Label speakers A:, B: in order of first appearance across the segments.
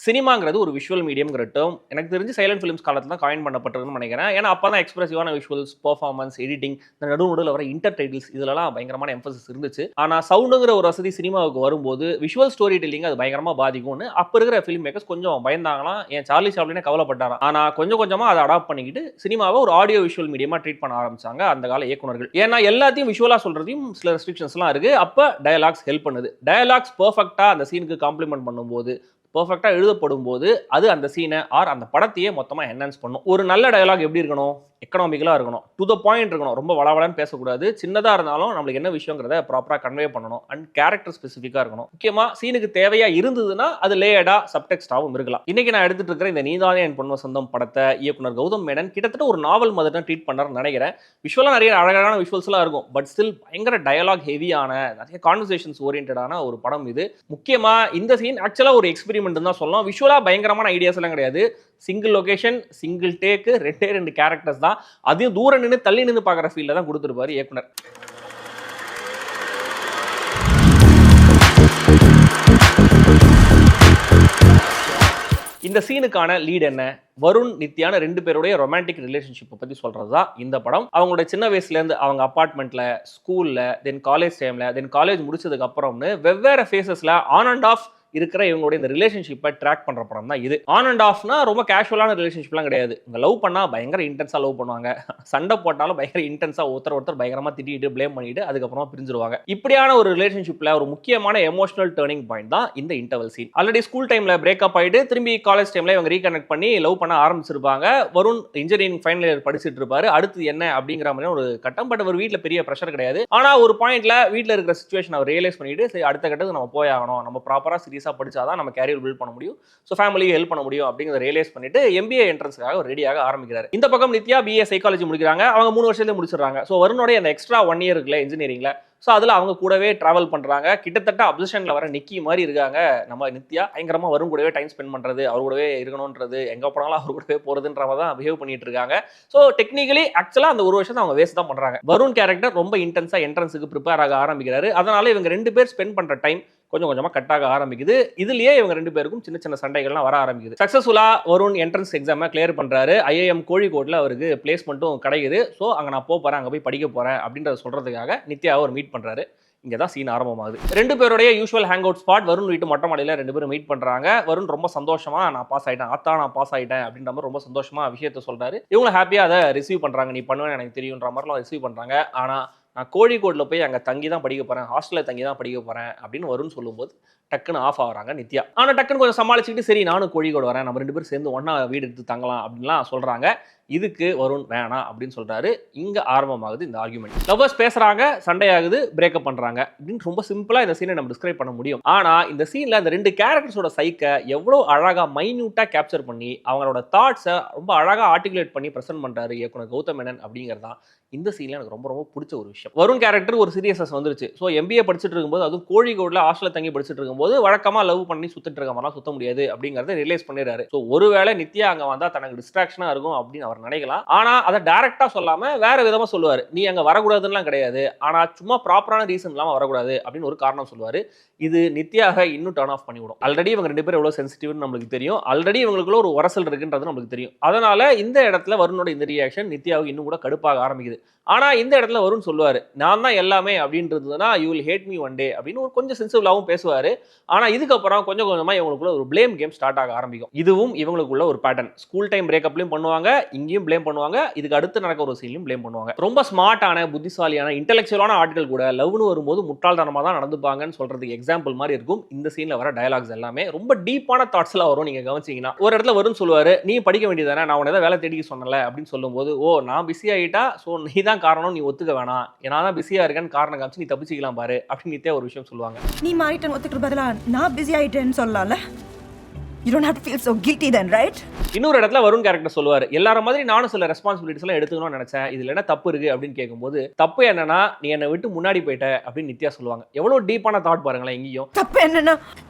A: சினிமாங்கிறது ஒரு visual மீடியம்ங்கிற term எனக்கு தெரிஞ்சு சைலண்ட் ஃபிலிம்ஸ் காலத்தில் தான் காயின் பண்ணப்பட்டிருக்குன்னு நினைக்கிறேன். ஏன்னா அப்போ தான் எக்ஸ்பிரசிவான விஷுவல்ஸ், பெர்ஃபார்மன்ஸ், எடிட்டிங், இந்த நடுவில் வர இன்டர் டைட்டில்ஸ் இதெல்லாம் பயங்கரமான எம்பசஸ் இருந்துச்சு. ஆனால் சவுண்டுங்கிற ஒரு வசதி சினிமாவுக்கு வரும்போது விஷுவல் ஸ்டோரி டெல்லிங் அது பயங்கரமாக பாதிக்கும்னு அப்போ இருக்கிற ஃபிலிம் மேக்கர்ஸ் கொஞ்சம் பயந்தாங்களாம். ஏன் சார்லி சாப்ளினே கவலைப்பட்டாராம். ஆனால் கொஞ்சம் கொஞ்சமாக அதை அடாப்ட் பண்ணிக்கிட்டு சினிமாவை ஒரு ஆடியோ விஷுவல் மீடியமாக ட்ரீட் பண்ண ஆரம்பிச்சாங்க அந்த கால இயக்குனர்கள். ஏன்னா எல்லாத்தையும் விஷுவலாக சொல்றதையும் சில ரெஸ்ட்ரிக்ஷன்ஸ்லாம் இருக்கு. அப்போ டயலாக்ஸ் ஹெல்ப் பண்ணுது. டயலாக்ஸ் பெர்ஃபெக்டாக அந்த சீனுக்கு காம்ப்ளிமெண்ட் பண்ணும்போது, பெர்ஃபெக்ட்டா எழுதப்படும் போது அது அந்த சீனை ஆர் அந்த படத்தையே மொத்தமா என்ஹான்ஸ் பண்ணும். ஒரு நல்ல டயலாக் எப்படி இருக்கணும்? எக்கனாமிக்கலா இருக்கணும். டு த பாயிண்ட் இருக்கணும். ரொம்ப வளவளன்னு பேசக்கூடாது. சின்னதா இருந்தாலும் நம்மளுக்கு என்ன விஷயங்கிறத ப்ராப்பரா கன்வே பண்ணணும். அண்ட் கேரக்டர் ஸ்பெசிஃபிக்கா இருக்கணும். முக்கியமா சீனுக்கு தேவையா இருந்ததுன்னா அது லேயர்டா சப்டெக்ஸ்டாவும் இருக்கலாம். இன்னைக்கு நான் எடுத்துட்டு இருக்கிற இந்த நீதானே என் பொன் வசந்தம் படத்தை இயக்குனர் கௌதம் மேனன் கிட்டத்தட்ட ஒரு நாவல் மாதிரி தான் ட்ரீட் பண்ணாருன்னு நினைக்கிறேன். விஷுவலா நிறைய அழகான விஷுவல்ஸ்லாம் இருக்கும். பட் ஸ்டில் பயங்கர டயலாக் ஹெவியான, நிறைய கான்வர்சேஷன்ஸ் ஓரியன்டான ஒரு படம் இது. முக்கியமா இந்த சீன் ஆக்சுவலா ஒரு எக்ஸ்பெரிமெண்ட் தான் சொல்லலாம். விஷுவலா பயங்கரமான ஐடியாஸ் எல்லாம் கிடையாது. சிங்கிள் லொகேஷன், சிங்கிள் டேக்கு, ரெண்டு கேரக்டர்ஸ் தான். அதையும் தூரம் நின்று தள்ளி நின்று பார்க்குற ஃபீல்ல தான் கொடுத்துருப்பாரு இயக்குனர். இந்த சீனுக்கான லீட் என்ன? வருண், நித்யான 2 பேருடைய ரொமான்டிக் ரிலேஷன்ஷிப்பை பற்றி சொல்கிறது தான் இந்த படம். அவங்களோட சின்ன வயசுலேருந்து அவங்க அப்பார்ட்மெண்ட்டில், ஸ்கூலில், தென் காலேஜ் டைமில், தென் காலேஜ் முடிச்சதுக்கு அப்புறம்னு வெவ்வேறு ஃபேஸஸில் ஆன் அண்ட் ஆஃப் இருக்கிற இவங்களுடைய இந்த ரிலேஷன்ஷிப்பை ட்ராக் பண்ணுற படம் தான் இது. ஆன் அண்ட் ஆஃப்னா ரொம்ப கேஷுவலான ரிலேஷன்ஷிப்லாம் கிடையாது. இவங்க லவ் பண்ணால் பயங்கர இன்டென்ஸாக லவ் பண்ணுவாங்க. சண்டை போட்டாலும் பயங்கர இன்டென்ஸாக ஒருத்தர் பயங்கரமாக திட்டிட்டு ப்ளேம் பண்ணிட்டு அதுக்கப்புறமா பிரிஞ்சிருவாங்க. இப்படியான ஒரு ரிலேஷன்ஷிப்பில் ஒரு முக்கியமான எமோஷனல் டேர்னிங் பாயிண்ட் தான் இந்த இன்டர்வல் சீன். ஆல்ரெடி ஸ்கூல் டைமில் பிரேக்கப் ஆகிட்டு திரும்பி காலேஜ் டைமில் இவங்க ரீகனெக்ட் பண்ணி லவ் பண்ண ஆரம்பிச்சிருப்பாங்க. வருண் இன்ஜினியரிங் ஃபைனல் இயர் படிச்சுட்டு இருப்பாரு. அடுத்து என்ன அப்படிங்கிற மாதிரி ஒரு கட்டம். பட் ஒரு வீட்டில் பெரிய ப்ரெஷர் கிடையாது. ஆனால் ஒரு பாயிண்ட்ல வீட்டில் இருக்கிற சுச்சுவேஷன் அவர் ரியலைஸ் பண்ணிட்டு சரி அடுத்த கட்டத்துக்கு நம்ம போயாகணும், நம்ம ப்ராப்பராக சீரியஸாக படிச்சாதான் நம்ம கேரியர் பில்ட் பண்ண முடியும், ஸோ ஃபேமிலியை ஹெல்ப் பண்ண முடியும் அப்படிங்கிறத ரியலைஸ் பண்ணிட்டு எம்பிஏ என்ட்ரன்ஸ்க்காக ரெடியாக ஆரம்பிக்கிறாரு. இந்த பக்கம் நித்யா பிஏ சைக்காலஜி முடிக்கிறாங்க. அவங்க 3 வருஷத்துல முடிச்சிடறாங்க. ஸோ வருணோடைய அந்த எக்ஸ்ட்ரா 1 இயர் இருக்குல்ல இன்ஜினியரிங்ல, ஸோ அதில் அவங்க கூடவே ட்ராவல் பண்ணுறாங்க. கிட்டத்தட்ட அப்சஷனில் வர நிக்கி மாதிரி இருக்காங்க நம்ம நித்யா. பயங்கரமாக வரும் கூடவே டைம் ஸ்பெண்ட் பண்ணுறது, அவர் கூடவே இருக்கணுன்றது, எங்கே போனாலும் அவர் கூடவே போகிறதுன்ற மாதிரி தான் பிஹேவ் பண்ணிட்டு இருக்காங்க. ஸோ டெக்னிக்கலி ஆக்சுவலாக அந்த 1 வருஷம் அவங்க வேஸ்ட் தான் பண்ணுறாங்க. வருண் கேரக்டர் ரொம்ப இன்டென்ஸாக என்ட்ரன்ஸுக்கு ப்ரிப்பேர் ஆக ஆரம்பிக்கிறாரு. அதனால இவங்க 2 பேர் ஸ்பெண்ட் பண்ணுற டைம் கொஞ்சம் கொஞ்சமாக கட் ஆக ஆரம்பிக்குது. இதுலயே இவங்க 2 பேருக்கும் சின்ன சின்ன சண்டைகள்லாம் வர ஆரம்பிக்குது. சக்சஸ்ஃபுல்லா வருண் என்ட்ரன்ஸ் எக்ஸாமை கிளியர் பண்றாரு. ஐஐஎம் கோழிக்கோட்ல அவருக்கு பிளேஸ்மெண்ட்டும் கிடைக்குது. ஸோ அங்கே நான் போறேன், அங்கே போய் படிக்க போறேன் அப்படின்றத சொல்றதுக்காக நித்யாவை அவர் மீட் பண்றாரு. இங்கே தான் சீன் ஆரம்பமாகுது. 2 பேருடைய usual hang out spot Varun வீட்டு மொட்டை மாடியில் 2 பேரும் மீட் பண்றாங்க. வருண் ரொம்ப சந்தோஷமா நான் பாஸ் ஆயிட்டேன், நான் பாஸ் ஆயிட்டேன் அப்படின்ற மாதிரி ரொம்ப சந்தோஷமா விஷயத்த சொல்றாரு. இவங்க ஹாப்பியா அதை ரிசீவ் பண்றாங்க. நீ பண்ணுவேன்னு எனக்கு தெரியுன்ற மாதிரிலாம் ரிசீவ் பண்றாங்க. ஆனா நான் கோழிக்கோட்டில் போய் அங்கே தங்கி தான் படிக்க போகிறேன், ஹாஸ்டலில் தங்கி தான் படிக்க போகிறேன் அப்படின்னு வரும்னு சொல்லும்போது டக்குன்னு ஆஃப் ஆகிறாங்க நித்யா. ஆனால் டக்குன்னு கொஞ்சம் சமாளிச்சுக்கிட்டு சரி நானும் கோழிக்கோடு வரேன், நம்ம 2 பேரும் சேர்ந்து ஒன்றா வீடு எடுத்து தங்கலாம் அப்படின்லாம் சொல்கிறாங்க. இதுக்கு வருண் வேணாம் அப்படின்னு சொல்கிறாரு. இங்கே ஆரம்பமாகுது இந்த ஆர்குமெண்ட். லவ்வர்ஸ் பேசுகிறாங்க, சண்டையாகுது, பிரேக்கப் பண்ணுறாங்க அப்படின்னு ரொம்ப சிம்பிளாக இந்த சீனை நம்ம டிஸ்கிரைப் பண்ண முடியும். ஆனால் இந்த சீனில் அந்த 2 கேரக்டர்ஸோட சைக்கை எவ்வளோ அழகாக மைன்யூட்டாக கேப்சர் பண்ணி அவங்களோட தாட்ஸை ரொம்ப அழகாக ஆர்டிகுலேட் பண்ணி ப்ரெசென்ட் பண்ணுறாரு இயக்குனர் கௌதம் மேனன் அப்படிங்கிறதான் இந்த சீனில் எனக்கு ரொம்ப ரொம்ப பிடிச்ச ஒரு விஷயம். வருண் கேரக்டர் ஒரு சீரியஸ்னஸ் வந்துருச்சு. ஸோ எம்பிஏ படிச்சுட்டு இருக்கும்போது, அதுவும் கோழிக்கோடில் ஹாஸ்டலில் தங்கி படிச்சுட்டு இருக்கும்போது வழக்கமாக லவ் பண்ணி சுற்றிட்டு இருக்க மாதிரிலாம் சுத்த முடியாது அப்படிங்கிறத ரியலைஸ் பண்ணிடுறாரு. ஸோ ஒருவேளை நித்யா அங்கே வந்தால் தனக்கு டிஸ்ட்ராக்ஷனாக இருக்கும் அப்படின்னு அவர் நினைக்கலாம். ஆனால் அதை டேரெக்டாக சொல்லாமல் வேற விதமாக சொல்லுவார். நீ அங்கே வரக்கூடாதுலாம் கிடையாது, ஆனால் சும்மா ப்ராப்பரான ரீசன் இல்லாமல் வரக்கூடாது அப்படின்னு ஒரு காரணம் சொல்லுவார். இது நித்யாக இன்னும் டர்ன் ஆஃப் பண்ணிவிடும். ஆல்ரெடி இவங்க 2 பேரும் எவ்வளோ சென்சிட்டிவ்னு நம்மளுக்கு தெரியும். ஆல்ரெடி இவங்களுக்குள்ள ஒரு உரசல் இருக்குன்றது நம்மளுக்கு தெரியும். அதனால இந்த இடத்துல வருணோட இந்த ரியாக்ஷன் நித்யாவுக்கு இன்னும் கூட கடுப்பாக ஆரம்பிக்குது. ஆனால் இந்த இடத்துல வருண் சொல்லுவார், நான் தான் எல்லாமே அப்படின்றதுனா you will hate me one day அப்படின்னு ஒரு கொஞ்சம் சென்சிபிளாகவும் பேசுவார். ஆனால் இதுக்கப்புறம் கொஞ்சம் கொஞ்சமாக இவங்களுக்குள்ள ஒரு பிளேம் கேம் ஸ்டார்ட் ஆக ஆரம்பிக்கும். இதுவும் இவங்களுக்குள்ள ஒரு பேட்டர்ன். ஸ்கூல் டைம் பிரேக்கப்லையும் பண்ணுவாங்க, இங்கேயும் பிளேம் பண்ணுவாங்க, இதுக்கு அடுத்து நடக்க ஒரு சீன்லையும் பிளேம் பண்ணுவாங்க. ரொம்ப ஸ்மார்ட்டான, புத்திசாலியான, இன்டெலெக்சுவலான ஆட்கள் கூட லவ்னு வரும்போது முட்டாள்தனமாக தான் நடந்துப்பாங்கன்னு சொல்றதுக்கு எக்ஸாம்பிள் மாதிரி இருக்கும் இந்த சீனில் வர டயலாக்ஸ் எல்லாமே. ரொம்ப டீப்பான தாட்ஸ்லாம் வரும். நீங்கள் கவனிச்சிங்கன்னா ஒரு இடத்துல வருண் சொல்லுவார், நீ படிக்க வேண்டியதானே, நான் உன்னை ஏதாவது வேலை தேடிக்க சொன்னல அப்படின்னு சொல்லும்போது, ஓ நான் பிஸி ஆகிட்டா ஸோ நீ தான் காரணம், நீ ஒத்துக்க வேணாம், ஏன்னா தான் பிஸியா இருக்கேன்னு காரணம் காமிச்சு நீ தப்பிச்சிக்கலாம் பாரு அப்படின்னு நித்யா ஒரு விஷயம் சொல்லுவாங்க.
B: நீ மாறிட்டேன்னு ஒத்துக்கிற பதிலா நான் பிஸி ஆயிட்டேன்னு சொல்லலாம்ல. You don't have to feel so guilty then, right?
A: இன்னொரு இடத்துல வருண் கேரக்டர் சொல்லுவார், எல்லாரும் மாதிரி நானும் சில ரெஸ்பான்சிபிலிட்டிஸ் எல்லாம் எடுத்துக்கணும்னு நினைச்சேன், இதுல என்ன தப்பு இருக்கு அப்படின்னு கேட்கும்போது, தப்பு என்னன்னா நீ என்னை விட்டு முன்னாடி போயிட்ட அப்படின்னு நித்யா சொல்லுவாங்க. எவ்வளவு டீப்பான தாட் பாருங்களேன். எங்கேயும்
B: தப்பு என்னன்னா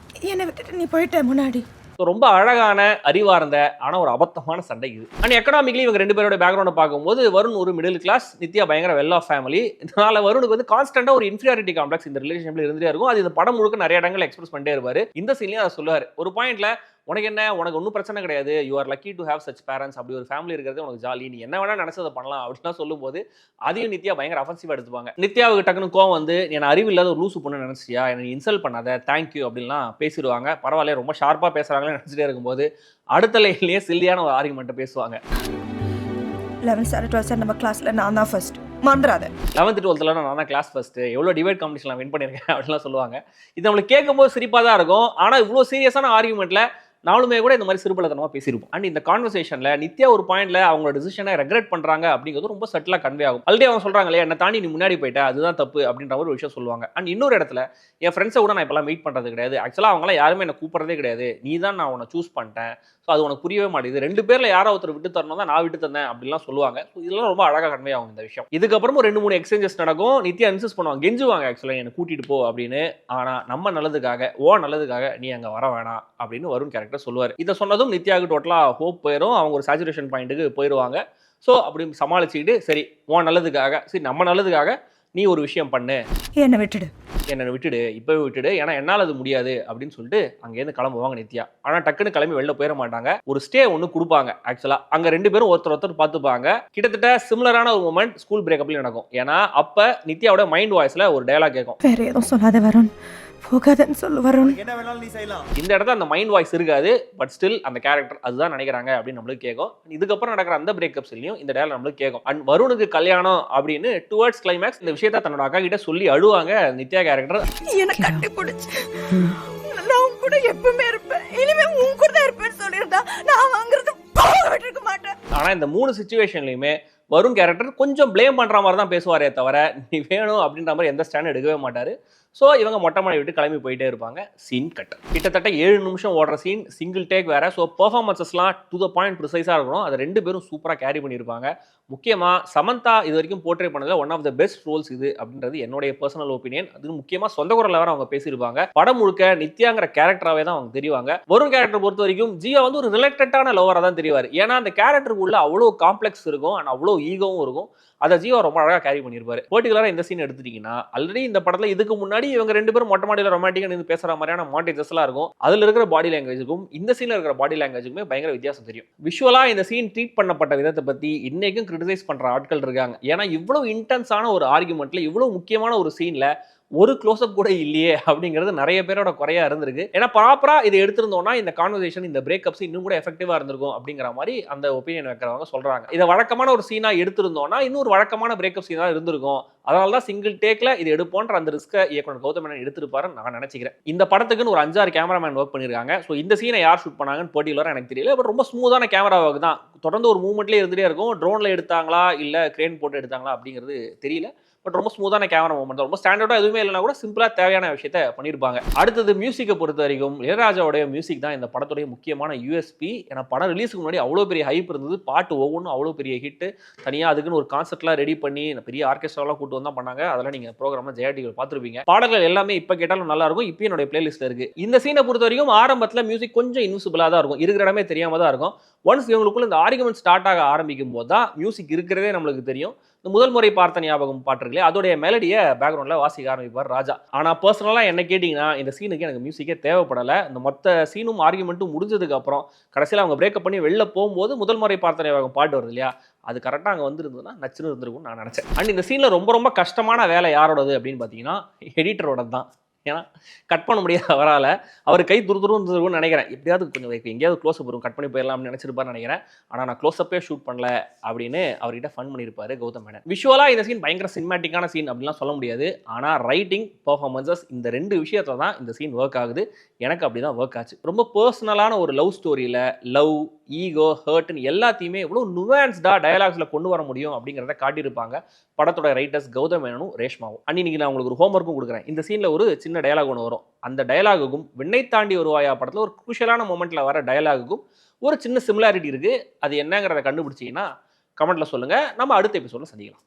B: என்னை விட்டுட்டு நீ போயிட்ட முன்னாடி.
A: ரொம்ப அழகான, அறிவார்ந்த, ஆனால் ஒரு அபத்தமான சண்டை இது. அண்ட் எக்கனாமிக்கலி இவங்க 2 பேரோட பேக்ரவுண்டை பார்க்கும்போது வருண் ஒரு மிடில் கிளாஸ், நித்யா பயங்கர வெல் ஆஃப் ஃபேமிலி. இதனால வருணுக்கு வந்து கான்ஸ்டன்ட்டாக ஒரு இன்ஃபீரியாரிட்டி காம்ப்ளெக்ஸ் இந்த ரிலேஷன்ஷிப்ல இருந்துட்டே இருக்கும். அது இந்த படம் முழுக்க நிறைய இடங்கள் எக்ஸ்பிரஸ் பண்ணிட்டே இருப்பாரு. இந்த சீன்லயும் அதை சொல்லுவார். ஒரு பாயிண்ட்ல உனக்கு என்ன, உனக்கு ஒன்றும் பிரச்சனை கிடையாது, you are lucky to have such parents, அப்படி ஒரு ஃபேமிலி இருக்கிறது உனக்கு ஜாலி, நீ என்ன வேணா நினைச்சதை பண்ணலாம் அப்படின்லாம் சொல்லும்போது அதையும் நித்யா பயங்கர அஃபென்சிவா எடுத்துப்பாங்க. நித்யாவுக்கு டக்குனு கோவம் வந்து, என்ன அறிவு இல்லாத ஒரு லூசு பொண்ணு நினைச்சியா, என்னை இன்சல்ட் பண்ணாத, தேங்க்யூ அப்படின்லாம் பேசிடுவாங்க. பரவாயில்ல ரொம்ப ஷார்ப்பா பேசுறாங்களே நினைச்சிட்டே இருக்கும்போது அடுத்த லைன்லயே சில்லியான ஒரு ஆர்குமெண்ட்டை பேசுவாங்க.
B: 11th ஸ்டாண்டர்ட் 12th ஸ்டாண்டர்ட் நம்ம கிளாஸ்ல நான் தான் ஃபர்ஸ்ட், மறந்துடாத.
A: 11th 12th நான் தான் கிளாஸ் ஃபர்ஸ்ட், எவ்வளோ டிபேட் காம்படிஷன் வின் பண்ணியிருக்கேன் அப்படின்லாம் சொல்லுவாங்க. இது நம்மளுக்கு கேட்கும்போது சிரிப்பாக தான் இருக்கும். ஆனால் இவ்வளோ சீரியஸான ஆர்குமெண்ட்ல நானுமே கூட இந்த மாதிரி சிறுபலத்தனமாக பேசியிருப்போம். அண்ட் இந்த கான்வர்சேஷன்ல நித்யா ஒரு பாயிண்ட்ல அவங்களோட டிசிஷனை ரெக்ரெட் பண்றாங்க அப்படிங்கிறது ரொம்ப சட்டிலாக கன்வே ஆகும். ஆல்ரெடி அவங்க சொல்றாங்க இல்லையா, என்ன தாண்டி நீ முன்னாடி போயிட்ட, அதுதான் தப்பு அப்படின்ற ஒரு விஷயம் சொல்லுவாங்க. அண்ட் இன்னொரு இடத்துல என் ஃப்ரெண்ட்ஸை கூட நான் இப்பெல்லாம் மீட் பண்றது கிடையாது, ஆக்சுவலாக அவங்களாம் யாருமே என்ன கூப்பிட்றதே கிடையாது, நீ தான் நான் உன்னை சூஸ் பண்ணிட்டேன், ஸோ அது உனக்கு புரியவே மாட்டேங்குது, 2 பேர்ல யாரோ ஒருத்தர் விட்டு தரணும் தான் நான் விட்டு தந்தேன் அப்படிலாம் சொல்லுவாங்க. ஸோ இதெல்லாம் ரொம்ப அழகாக கன்வே ஆகும் இந்த விஷயம். இதுக்கப்புறமும் 2-3 எக்ஸ்சேஞ்சஸ் நடக்கும். நித்யா இன்சிஸ்ட் பண்ணுவாங்க, கெஞ்சுவாங்க ஆக்சுவலாக என்னை கூட்டிட்டு போ அப்படின்னு. ஆனால் நம்ம நல்லதுக்காக, நல்லதுக்காக நீ அங்கே வர வேணாம் அப்படின்னு வருண் கேரக்டர் சொல்லுவார். இதை சொன்னதும் நித்யாவுக்கு டோட்டலாக ஹோப் போயிடும், அவங்க ஒரு சேச்சுரேஷன் பாயிண்ட்டுக்கு போயிடுவாங்க. ஸோ அப்படி சமாளிச்சுக்கிட்டு, சரி நல்லதுக்காக, சரி நம்ம நல்லதுக்காக நீ ஒரு விஷயம் பண்ணு,
B: என்னை விட்டுடு,
A: இப்போவே விட்டுடு, ஏன்னா என்னால் அது முடியாது அப்படின்னு சொல்லிட்டு அங்கேருந்து கிளம்புவாங்க நித்யா. ஆனால் டக்குன்னு கிளம்பி வெளில போயிட மாட்டாங்க. ஒரு ஸ்டே ஒன்று கொடுப்பாங்க. ஆக்சுவலாக அங்கே 2 பேரும் ஒருத்தர் பார்த்துப்பாங்க. கிட்டத்தட்ட சிமிலரான ஒரு மூமெண்ட் ஸ்கூல் பிரேக்கப்லையும் நடக்கும். ஏன்னா அப்போ நித்யாவோட மைண்ட் வாய்ஸில் ஒரு டயலாக் கேட்கும்,
B: வேற எதுவும் சொல்லாத வருண், போகாதன்னு சொல்லு வருண்.
A: இந்த இடத்துல அந்த மைண்ட் வாய்ஸ் இருக்காது, பட் ஸ்டில் அந்த கேரக்டர் அதுதான் நினைக்கிறாங்க அப்படின்னு நம்மளுக்கு கேட்கும். இதுக்கப்புறம் நடக்கிற அந்த பிரேக்கப்ஸ்லையும் இந்த டயலாக் நம்மளுக்கு கேட்கும். அண்ட் வருணுக்கு கல்யாணம் அப்படின்னு டுவர்ட்ஸ் கிளைமேக்ஸ் இந்த விஷயத்த தன்னோட அக்கா கிட்ட சொல்லி அழுவாங்க நித்யா கேரக்டர்.
B: எனக்கு கட்டிப்பிடிச்சு, நான் உன் கூட எப்பவுமே இருப்பேன், இனிமே உன் கூட தான் இருப்பேன்னு சொல்லியிருந்தா நான் வாங்குறது விட்டுருக்க மாட்டேன்.
A: ஆனா இந்த 3 சிச்சுவேஷன்லயுமே வருண் கேரக்டர் கொஞ்சம் பிளேம் பண்ற மாதிரி தான் பேசுவாரே தவிர நீ வேணும் அப்படின்ற மாதிரி எந்த ஸ்டாண்ட் எடுக்கவே மாட்டாரு. ஸோ இவங்க மொட்டை மாடி விட்டு கிளம்பி போயிட்டே இருப்பாங்க. Scene cut. கிட்டத்தட்ட 7 நிமிஷம் ஓடுற சீன், சிங்கிள் டேக் வேற. ஸோ பெர்ஃபார்மன்ஸஸ்லாம் டு த பாயிண்ட் ப்ரிசைஸாக இருக்கணும். அதை 2 பேரும் சூப்பராக கேரி பண்ணியிருப்பாங்க. முக்கியமாக சமந்தா இது வரைக்கும் போர்ட்ரே பண்ணதில் one of the best roles இது அப்படின்றது என்னுடைய பர்சனல் ஒப்பீனியன். அது முக்கியமாக சொந்த குரலில் வேற அவங்க பேசியிருப்பாங்க. படம் முழுக்க நித்யாங்கிற கேரக்டராகவே தான் அவங்க தெரிவாங்க. வருண் கேரக்டர் பொறுத்த வரைக்கும் ஜியா வந்து ஒரு ரிலேட்டடான லவராக தான் தெரிவார். ஏன்னா அந்த கேரக்டருக்குள்ள அவ்வளோ காம்ப்ளெக்ஸ் இருக்கும் அண்ட் அவ்வளோ ஈகவும் இருக்கும். அதை ஜீவா ரொம்ப அழகாக கேரி பண்ணியிருப்பாரு. பர்டிகுலராக இந்த சீன் எடுத்துட்டீங்கன்னா, ஆல்ரெடி இந்த படத்தில் இதுக்கு முன்னாடி இவங்க 2 பேரும் மொட்டை மாடியில் ரொமான்டிக்காக நின்று பேசுகிற மாதிரியான மாண்டேஜஸ்லாம் இருக்கும். அதில் இருக்கிற பாடி லாங்குவேஜுக்கும் இந்த சீனில் இருக்கிற பாடி லாங்குவேஜுக்குமே பயங்கர வித்தியாசம் தெரியும். விஷுவலாக இந்த சீன் ட்ரீட் பண்ணப்பட்ட விதத்தை பற்றி இன்னைக்கும் கிரிட்டிசைஸ் பண்ணுற ஆட்கள் இருக்காங்க. ஏன்னா இவ்வளவு இன்டென்ஸான ஒரு ஆர்குமெண்ட்ல, இவ்வளவு முக்கியமான ஒரு சீனில் ஒரு க்ளோஸ்அப் கூட இல்லையே அப்படிங்கிறது நிறைய பேரோட குறையா இருந்திருக்கு. ஏன்னா ப்ராப்பரா இதை எடுத்திருந்தோம்னா இந்த கான்வர்சேஷன், இந்த பிரேக்கப்ஸ் இன்னும் கூட எஃபெக்டிவா இருந்திருக்கும் அப்படிங்கிற மாதிரி அந்த ஒப்பீனியன் வைக்கிறவங்க சொல்றாங்க. இதை வழக்கமான ஒரு சீனா எடுத்திருந்தோம்னா இன்னும் ஒரு வழக்கமான பிரேக்கப் சீனா இருந்திருக்கும். அதனால தான் சிங்கிள் டேக்ல இது எடுப்போன்ற அந்த ரிஸ்கை இயக்குனர் கௌதம் மேனன் எடுத்திருப்பாருன்னு நான் நினைச்சுக்கிறேன். இந்த படத்துக்குன்னு ஒரு 5-6 கேமராமேன் ஒர்க் பண்ணியிருக்காங்க. ஸோ இந்த சீனை யார் ஷூட் பண்ணாங்கன்னு பர்டிகுலராக எனக்கு தெரியல. பட் ரொம்ப ஸ்மூத்தான கேமரா ஒர்க் தான். தொடர்ந்து ஒரு மூவ்மெண்ட்லேயே இருந்துட்டே இருக்கும். ட்ரோனில் எடுத்தாங்களா இல்லை கிரேன் போட்டு எடுத்தாங்களா அப்படிங்கிறது தெரியல. பட் ரொம்ப ஸ்மூத்தான கேமரா மூவ்மெண்ட் தான். ரொம்ப ஸ்டாண்டர்டாக எதுவுமே இல்லைனா கூட சிம்பிளாக தேவையான விஷயத்தை பண்ணியிருப்பாங்க. அடுத்தது மியூசிக்கை பொறுத்த வரைக்கும் இளையராஜாவுடைய மியூசிக் தான் இந்த படத்துடைய முக்கியமான யூஎஸ்பி. ஏன்னா படம் ரிலீஸுக்கு முன்னாடி அவ்வளோ பெரிய ஹைப் இருந்தது. பாட்டு ஒவ்வொன்றும் அவ்வளோ பெரிய ஹிட்டு. தனியாக அதுக்குன்னு ஒரு கான்செப்ட்லாம் ரெடி பண்ணி பெரிய ஆர்கெஸ்ட்ராலாம் கூட்டு வந்தால் பண்ணாங்க. அதெல்லாம் நீங்கள் ப்ரோக்ராம்லாம் ஜெயாடிகள் பார்த்துருப்பீங்க. பாடல்கள் எல்லாமே இப்போ கேட்டாலும் நல்லா இருக்கும். இப்போ என்னுடைய பிளேலிஸ்ட்டில் இருக்குது. இந்த சீனை பொறுத்த வரைக்கும் ஆரம்பத்தில் மியூசிக் கொஞ்சம் இன்விசிபிளாக தான் இருக்கும். இருக்கிற இடமே தெரியாமல் தான் இருக்கும். ஒன்ஸ் இவங்களுக்குள்ள இந்த ஆர்குமெண்ட் ஸ்டார்ட் ஆக ஆரம்பிக்கும் போது தான் மியூசிக் இருக்கிறதே நம்மளுக்கு தெரியும். இந்த முதல் முறை பார்த்த ஞாபகம் பாட்டுருக்கே அதோடைய மெலடியை பேக்ரவுண்டில் வாசிக்க ஆரம்பிப்பார் ராஜா. ஆனால் பர்சனலாக என்ன கேட்டிங்கன்னா இந்த சீனுக்கு எனக்கு மியூசிக்கே தேவைப்படலை. இந்த மொத்த சீனும் ஆர்குமெண்ட்டும் முடிஞ்சதுக்கு அப்புறம் கடைசியில் அவங்க பிரேக்கப் பண்ணி வெளில போகும்போது முதல் முறை பார்த்த ஞாபகம் பாட்டு வருது இல்லையா, அது கரெக்டாக அங்கே வந்துருந்ததுன்னா நச்சுன்னு இருந்திருக்கும்னு நான் நினச்சேன். அண்ட் இந்த சீனில் ரொம்ப ரொம்ப கஷ்டமான வேலை யாரோடது அப்படின்னு பார்த்தீங்கன்னா எடிட்டரோட தான். ஏன்னா கட் பண்ண முடியாத அவரால் அவர் கை துருதுருன்னு நினைக்கிறேன். எப்படியாவது கொஞ்சம் எங்கேயாவது க்ளோஸ்அப் வரும், கட் பண்ணி போயிடலாம்னு நினச்சிருப்பாருன்னு நினைக்கிறேன். ஆனால் நான் க்ளோஸ்அப்பே ஷூட் பண்ணல அப்படின்னு அவர்கிட்ட ஃபன் பண்ணியிருப்பாரு கௌதம் மேனன். விஷுவலாக இந்த சீன் பயங்கர சினிமேட்டிக்கான சீன் அப்படின்லாம் சொல்ல முடியாது. ஆனால் ரைட்டிங், பர்ஃபார்மன்ஸஸ் இந்த 2 விஷயத்தில் தான் இந்த சீன் ஒர்க் ஆகுது. எனக்கு அப்படி தான் ஒர்க் ஆச்சு. ரொம்ப பர்சனலான ஒரு லவ் ஸ்டோரியில் லவ், ஈகோ, ஹர்ட்னு எல்லாத்தையுமே எவ்வளோ நுவான்ஸ்டாக டயலாக்ஸில் கொண்டு வர முடியும் அப்படிங்கிறத காட்டியிருப்பாங்க படத்தோட ரைட்டர்ஸ் கௌதம் மேனனும் ரேஷ்மாவும். அன்னைக்கு நான் உங்களுக்கு ஒரு ஹோம்ஒர்க்கும் கொடுக்குறேன். இந்த சீனில் ஒரு சின்ன டயலாக் ஒன்று வரும். அந்த டயலாகுக்கும் விண்ணை தாண்டி வருவாயா படத்தில் ஒரு குரூஷியலான மொமெண்ட்டில் வர டயலாகுக்கும் ஒரு சின்ன சிமிலாரிட்டி இருக்குது. அது என்னங்கிறத கண்டுபிடிச்சிங்கன்னா கமெண்ட்டில் சொல்லுங்கள். நம்ம அடுத்த எபிசோடில் சந்திக்கலாம்.